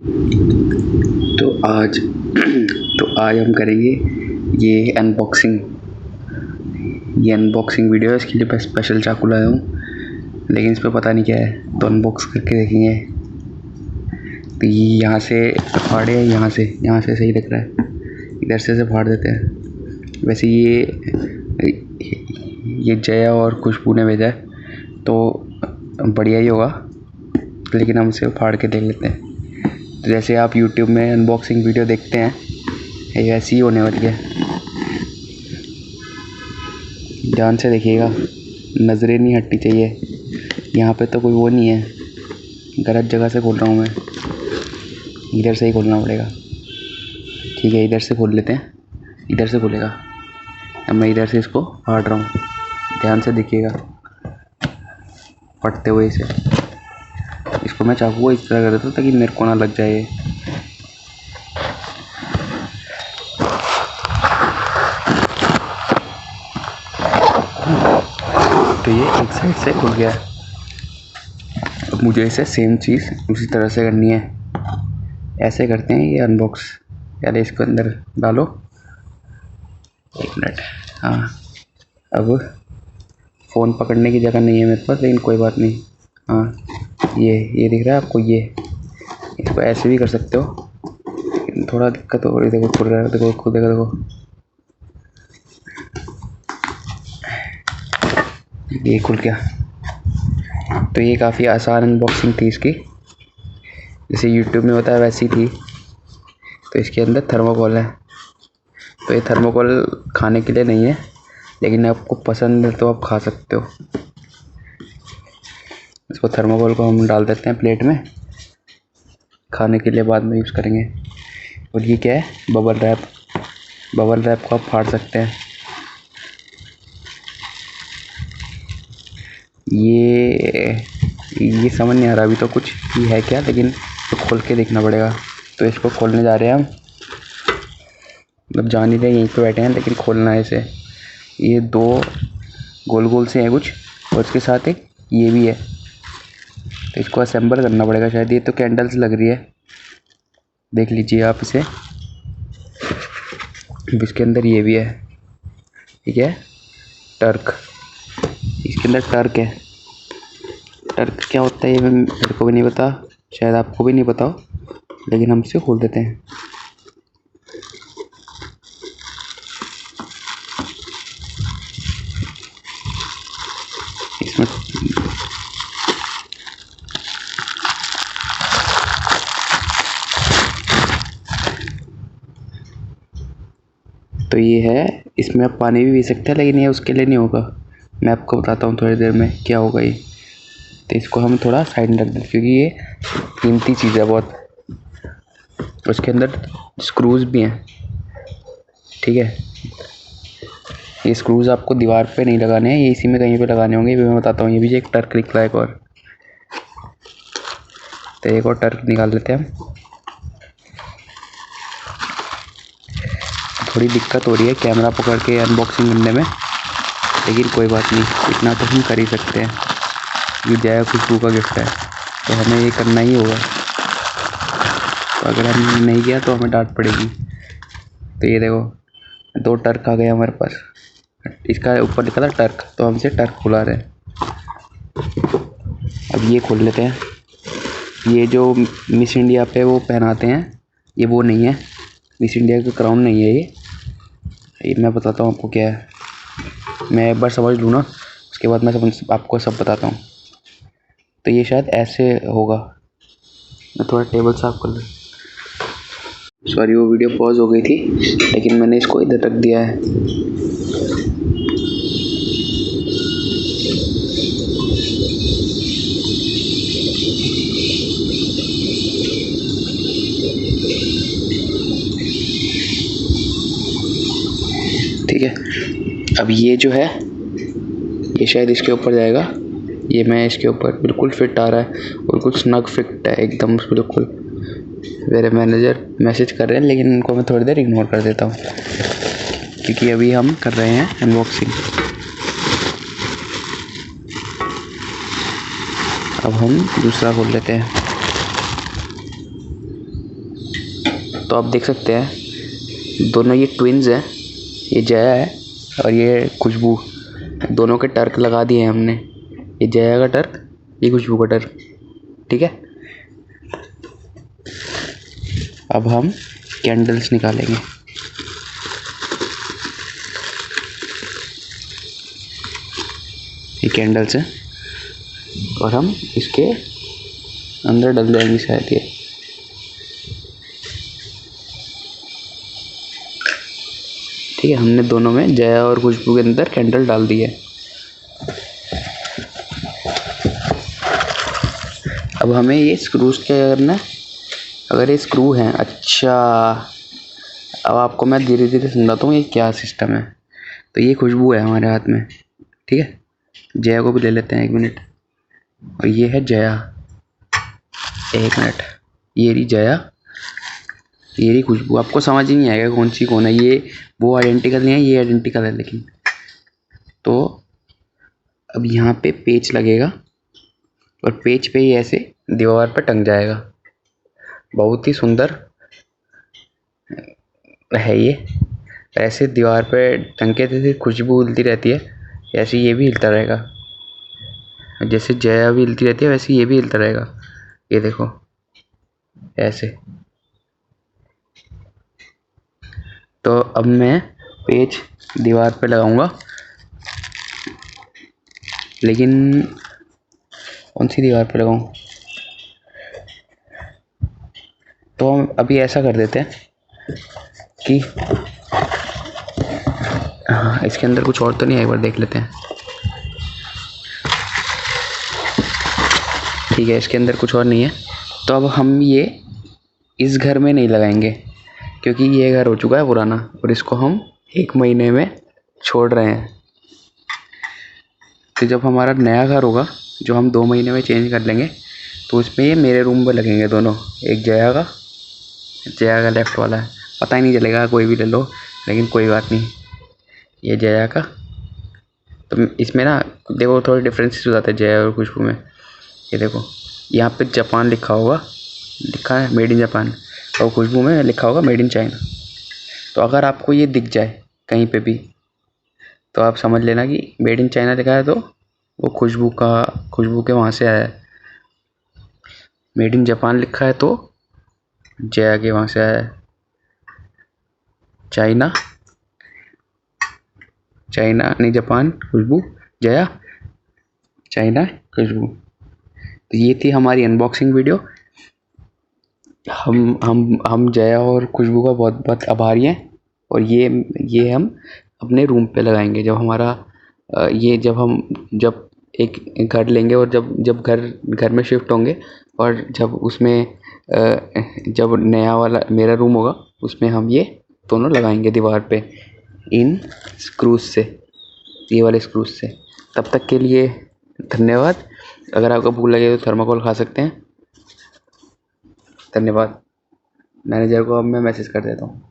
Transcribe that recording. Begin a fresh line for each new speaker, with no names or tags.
तो आज हम करेंगे ये अनबॉक्सिंग वीडियो है। इसके लिए मैं स्पेशल चाकू लाया हूँ, लेकिन इस पर पता नहीं क्या है, तो अनबॉक्स करके देखेंगे। तो ये यहाँ से फाड़े, यहाँ से सही लग रहा है, इधर से फाड़ देते हैं। वैसे ये जया और खुशबू ने भेजा है, तो बढ़िया ही होगा, लेकिन हम इसे फाड़ के देख लेते हैं। तो जैसे आप YouTube में अनबॉक्सिंग वीडियो देखते हैं, ये ऐसी ही होने वाली है। ध्यान से देखिएगा, नज़रें नहीं हटनी चाहिए। यहाँ पे तो कोई वो नहीं है, गलत जगह से खोल रहा हूँ मैं, इधर से ही खोलना पड़ेगा। ठीक है, इधर से खोल लेते हैं, इधर से खोलेगा। अब मैं इधर से इसको फाड़ रहा हूँ, ध्यान से देखिएगा फटते हुए इसे। इसको मैं चाकू को इस तरह कर देता हूँ ताकि मेरे को ना लग जाए। तो ये एक साइड से खुल गया। अब मुझे इसे सेम चीज़ उसी तरह से करनी है। ऐसे करते हैं ये अनबॉक्स। पहले इसको अंदर डालो, 1 मिनट। हाँ, अब फ़ोन पकड़ने की जगह नहीं है मेरे पास, लेकिन कोई बात नहीं। हाँ, ये दिख रहा है आपको, ये इसको ऐसे भी कर सकते हो, थोड़ा दिक्कत हो रही है। देखो खुल रहा है, देखो देखो, ये खुल गया। तो ये काफ़ी आसान अनबॉक्सिंग थी इसकी, जैसे YouTube में होता है वैसी थी। तो इसके अंदर थर्मोकोल है। तो ये थर्मोकोल खाने के लिए नहीं है, लेकिन आपको पसंद है तो आप खा सकते हो। इसको थर्मोकोल को हम डाल देते हैं प्लेट में, खाने के लिए बाद में यूज़ करेंगे। और ये क्या है, बबल रैप को आप फाड़ सकते हैं। ये समझ नहीं आ रहा अभी तो कुछ ये है क्या, लेकिन तो खोल के देखना पड़ेगा। तो इसको खोलने जा रहे हैं हम, मतलब जान ही रहे यहीं पे बैठे हैं, लेकिन खोलना है इसे। ये 2 गोल से हैं कुछ, और उसके साथ एक ये भी है। तो इसको असेंबल करना पड़ेगा शायद। ये तो कैंडल्स लग रही है, देख लीजिए आप इसे। इसके अंदर ये भी है, ठीक है, टर्क। इसके अंदर टर्क है। टर्क क्या होता है ये मेरे को भी नहीं पता, शायद आपको भी नहीं पता हो, लेकिन हम इसे खोल देते हैं। इसमें तो ये है, इसमें आप पानी भी पी सकते हैं, लेकिन ये उसके लिए नहीं होगा। मैं आपको बताता हूँ थोड़ी देर में क्या होगा ये। तो इसको हम थोड़ा साइड में रख दें, क्योंकि ये कीमती चीज़ है बहुत। उसके अंदर स्क्रूज भी हैं, ठीक है। ये स्क्रूज आपको दीवार पे नहीं लगाने हैं, ये इसी में कहीं पे लगाने होंगे, ये भी मैं बताता हूँ। ये भी एक टर्क निकला है एक और। तो एक और टर्क निकाल लेते हैं हम। थोड़ी दिक्कत हो रही है कैमरा पकड़ के अनबॉक्सिंग करने में, लेकिन कोई बात नहीं, इतना तो हम कर ही सकते हैं। ये जया खुशबू का गिफ्ट है, तो हमें ये करना ही होगा। तो अगर हम नहीं किया तो हमें डांट पड़ेगी। तो ये देखो, 2 टर्क आ गए हमारे पास। इसका ऊपर लिखा था टर्क, तो हम इसे टर्क बुला रहे हैं। अब ये खोल लेते हैं। ये जो मिस इंडिया पे वो पहनाते हैं, ये वो नहीं है, मिस इंडिया का क्राउन नहीं है ये मैं बताता हूँ आपको क्या है। मैं एक बार समझ लूँ ना, उसके बाद मैं आपको सब बताता हूँ। तो ये शायद ऐसे होगा। मैं थोड़ा टेबल साफ कर लूँ। सॉरी, वो वीडियो पॉज हो गई थी, लेकिन मैंने इसको इधर रख दिया है। ठीक है, अब ये जो है, ये शायद इसके ऊपर जाएगा। ये मैं इसके ऊपर बिल्कुल फिट आ रहा है, और कुछ स्नग फिट है एकदम बिल्कुल। मेरे मैनेजर मैसेज कर रहे हैं, लेकिन उनको मैं थोड़ी देर इग्नोर कर देता हूँ, क्योंकि अभी हम कर रहे हैं अनबॉक्सिंग। अब हम दूसरा खोल लेते हैं। तो आप देख सकते हैं दोनों ये ट्विन्स हैं, ये जया है और ये खुशबू। दोनों के टर्क लगा दिए हैं हमने, ये जया का टर्क, ये खुशबू का टर्क। ठीक है, अब हम कैंडल्स निकालेंगे। ये कैंडल्स हैं और हम इसके अंदर डल जाएंगे शायद ये। ठीक है, हमने दोनों में, जया और खुशबू के अंदर कैंडल डाल दी है। अब हमें ये स्क्रूज क्या करना है, अगर ये स्क्रू हैं, अच्छा अब आपको मैं धीरे धीरे समझाता हूँ ये क्या सिस्टम है। तो ये खुशबू है हमारे हाथ में, ठीक है, जया को भी ले लेते हैं 1 मिनट। और ये है जया, 1 मिनट, ये रही जया, ये रही खुशबू। आपको समझ ही नहीं आएगा कौन सी कौन है, ये वो आइडेंटिकल नहीं है, ये आइडेंटिकल है लेकिन। तो अब यहाँ पे पेच लगेगा और पेच पे ही ऐसे दीवार पर टंग जाएगा। बहुत ही सुंदर है ये। ऐसे दीवार पे टंगे थे, खुशबू हिलती रहती है, ऐसे ये भी हिलता रहेगा। जैसे जया भी हिलती रहती है वैसे ये भी हिलता रहेगा। ये देखो ऐसे। तो अब मैं पेच दीवार पे लगाऊंगा, लेकिन कौन सी दीवार पे लगाऊं? तो हम अभी ऐसा कर देते हैं कि हाँ, इसके अंदर कुछ और तो नहीं है, एक बार देख लेते हैं। ठीक है, इसके अंदर कुछ और नहीं है। तो अब हम ये इस घर में नहीं लगाएंगे क्योंकि ये घर हो चुका है पुराना और इसको हम 1 महीने में छोड़ रहे हैं। तो जब हमारा नया घर होगा जो हम 2 महीने में चेंज कर लेंगे, तो उसमें ये मेरे रूम पर लगेंगे दोनों। एक जया का लेफ़्ट वाला है, पता ही नहीं चलेगा, कोई भी ले लो, लेकिन कोई बात नहीं। ये जया का, तो इसमें ना देखो थोड़े डिफरेंसेस हो जाते हैं जया और खुशबू में। ये देखो यहाँ पे जापान लिखा होगा, लिखा है मेड इन जापान, और खुशबू में लिखा होगा मेड इन चाइना। तो अगर आपको ये दिख जाए कहीं पे भी तो आप समझ लेना कि मेड इन चाइना लिखा है तो वो खुशबू के वहाँ से आया है। मेड इन जापान लिखा है तो जया के वहाँ से आया है। चाइना नहीं, जापान खुशबू, जया चाइना खुशबू। तो ये थी हमारी अनबॉक्सिंग वीडियो। हम जया और खुशबू का बहुत बहुत आभारी हैं। और ये हम अपने रूम पे लगाएंगे जब हमारा जब एक घर लेंगे और जब घर में शिफ्ट होंगे, और जब उसमें जब नया वाला मेरा रूम होगा उसमें हम ये दोनों लगाएंगे दीवार पे इन स्क्रूज से, ये वाले स्क्रूज से। तब तक के लिए धन्यवाद। अगर आपको भूख लगे तो थर्माकोल खा सकते हैं। धन्यवाद। मैनेजर को अब मैं मैसेज कर देता हूँ।